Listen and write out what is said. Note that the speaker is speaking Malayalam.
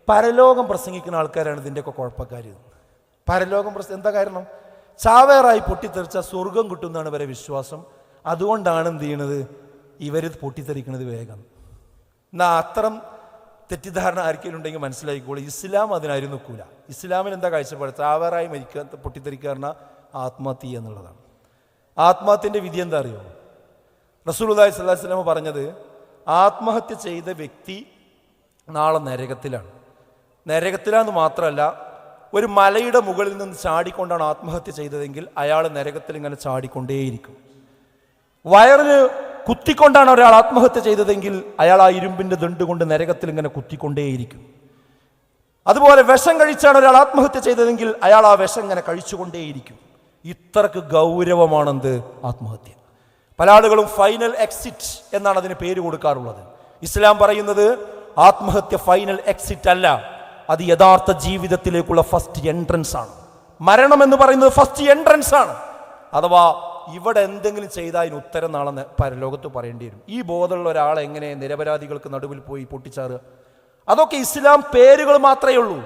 പരലോകം പ്രസംഗിക്കുന്ന ആൾക്കാരാണ് ഇതിൻ്റെയൊക്കെ കുഴപ്പക്കാർ. പരലോകം എന്താ കാരണം? ചാവേറായി പൊട്ടിത്തെറിച്ച സ്വർഗം കിട്ടുന്നതാണ് ഇവരെ വിശ്വാസം. അതുകൊണ്ടാണ് എന്ത് ചെയ്യണത്, ഇവർ പൊട്ടിത്തെറിക്കുന്നത് വേഗം. എന്നാൽ അത്തരം തെറ്റിദ്ധാരണ ആർക്കെങ്കിലും ഉണ്ടെങ്കിൽ മനസ്സിലാക്കിക്കോളൂ, ഇസ്ലാം അതിനാരും നിൽക്കൂല. ഇസ്ലാമിൽ എന്താ കാഴ്ചപ്പാട്? ചാവേറായി മരിക്കുക, പൊട്ടിത്തെറിക്കുക പറഞ്ഞാൽ ആത്മഹത്യ എന്നുള്ളതാണ്. ആത്മഹത്യൻ്റെ വിധി എന്താ അറിയോ? റസൂലുള്ളാഹി സ്വല്ലല്ലാഹു അലൈഹി വസല്ലം പറഞ്ഞത്, ആത്മഹത്യ ചെയ്ത വ്യക്തി നാളെ നരകത്തിലാണ്. നരകത്തിലാന്ന് മാത്രമല്ല, ഒരു മലയുടെ മുകളിൽ നിന്ന് ചാടിക്കൊണ്ടാണ് ആത്മഹത്യ ചെയ്തതെങ്കിൽ അയാൾ നരകത്തിൽ ഇങ്ങനെ ചാടിക്കൊണ്ടേയിരിക്കും. വയറിന് കുത്തിക്കൊണ്ടാണ് ഒരാൾ ആത്മഹത്യ ചെയ്തതെങ്കിൽ അയാൾ ആ ഇരുമ്പിൻ്റെ ദണ്ട് കൊണ്ട് നരകത്തിൽ ഇങ്ങനെ കുത്തിക്കൊണ്ടേയിരിക്കും. അതുപോലെ വിഷം കഴിച്ചാണ് ഒരാൾ ആത്മഹത്യ ചെയ്തതെങ്കിൽ അയാൾ ആ വിഷം ഇങ്ങനെ കഴിച്ചുകൊണ്ടേയിരിക്കും. ഇത്രക്ക് ഗൗരവമാണെന്ത് ആത്മഹത്യ. പല ആളുകളും ഫൈനൽ എക്സിറ്റ് എന്നാണ് അതിന് പേര് കൊടുക്കാറുള്ളത്. ഇസ്ലാം പറയുന്നത് ആത്മഹത്യ ഫൈനൽ എക്സിറ്റ് അല്ല, അത് യഥാർത്ഥ ജീവിതത്തിലേക്കുള്ള ഫസ്റ്റ് എൻട്രൻസ് ആണ്. മരണം എന്ന് പറയുന്നത് ഫസ്റ്റ് എൻട്രൻസ് ആണ്. അഥവാ ഇവിടെ എന്തെങ്കിലും ചെയ്താൽ അതിന് ഉത്തരം നാളെ പരലോകത്ത് പറയേണ്ടി വരും. ഈ ബോധമുള്ള ഒരാളെ എങ്ങനെ നിരപരാധികൾക്ക് നടുവിൽ പോയി പൊട്ടിച്ചാറുക? അതൊക്കെ ഇസ്ലാം പേരുകൾ മാത്രമേ ഉള്ളൂ.